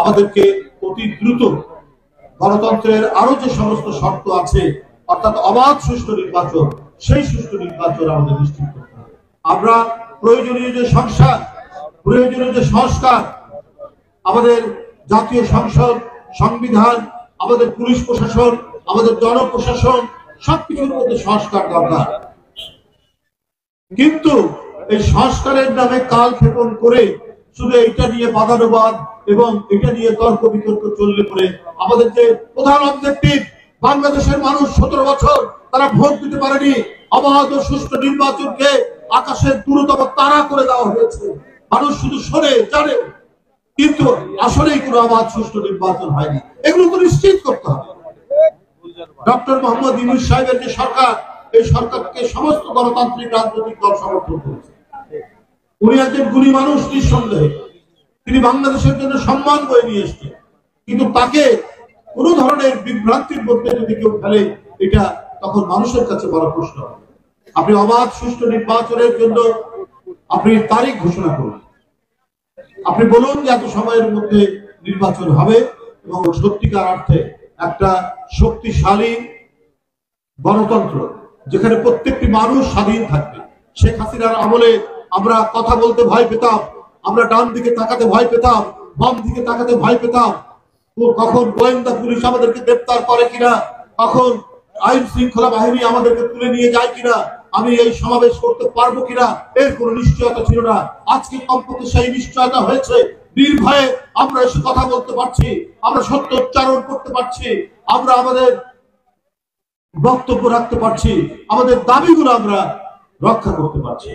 আমাদেরকে অতি দ্রুত গণতন্ত্রের আরো যে সমস্ত শর্ত আছে, অর্থাৎ অবাধ সুষ্ঠু নির্বাচন, সেই সুষ্ঠু নির্বাচন আমাদের নিশ্চিত করতে হবে। আমরা প্রয়োজনীয় যে সংস্কার, আমাদের জাতীয় সংসদ, সংবিধান, আমাদের পুলিশ প্রশাসন, আমাদের জনপ্রশাসন, সবকিছুর মধ্যে সংস্কার দরকার। কিন্তু এই সংস্কারের নামে কালক্ষেপণ করে শুধু এটা নিয়ে বাদানুবাদ এবং এটা নিয়ে তর্ক বিতর্ক চললে পরে আমাদের যে প্রধান অবজেক্টিভ, বাংলাদেশের মানুষ 17 বছর তারা ভোট দিতে পারেনি, অবাধ ও সুষ্ঠু নির্বাচনকে আকাশের দূরতম তারা করে দেওয়া হয়েছে। মানুষ শুধু শোনে, জানে, কিন্তু আসলেই কোনো অবাধ সুষ্ঠু নির্বাচন হয়নি। এগুলো তো নিশ্চিত করতে হবে। ডক্টর মোহাম্মদ ইউনূস সাহেবের যে সরকার, এই সরকারকে সমস্ত গণতান্ত্রিক রাজনৈতিক দল সমর্থন করেছে। উনি একজন গুণী মানুষ, নিঃসন্দেহে তিনি বাংলাদেশের জন্য সম্মান বয়ে নিয়ে এসছেন, কিন্তু তাকে কোন ধরনের বিভ্রান্তির মধ্যে যদি কেউ ফেলে, এটা তখন মানুষের কাছে বড় প্রশ্ন। আপনি অবাধ সুষ্ঠু নির্বাচনের জন্য আপনি তারিখ ঘোষণা করুন, আপনি বলুন যে এত সময়ের মধ্যে নির্বাচন হবে এবং সত্যিকার অর্থে একটা শক্তিশালী গণতন্ত্র যেখানে প্রত্যেকটি মানুষ স্বাধীন থাকবে। শেখ হাসিনার আমলে আমরা কথা বলতে ভয় পেতাম, আমরা ডান দিকে তাকাতে ভয় পেতাম, বাম দিকে তাকাতে ভয় পেতাম। কখন গোয়েন্দা পুলিশ আমাদেরকে গ্রেপ্তার করে কিনা, কখন আইন শৃঙ্খলা বাহিনী আমাদেরকে তুলে নিয়ে যায় কিনা, আমি এই সমাবেশ করতে পারবো কিনা, এর কোনো নিশ্চয়তা ছিল না। আজকে কমপক্ষে সেই নিশ্চয়তা হয়েছে। নির্ভয়ে আমরা এসে কথা বলতে পারছি, আমরা সত্য উচ্চারণ করতে পারছি, আমরা আমাদের বক্তব্য রাখতে পারছি, আমাদের দাবিগুলো আমরা রক্ষা করতে পারছি।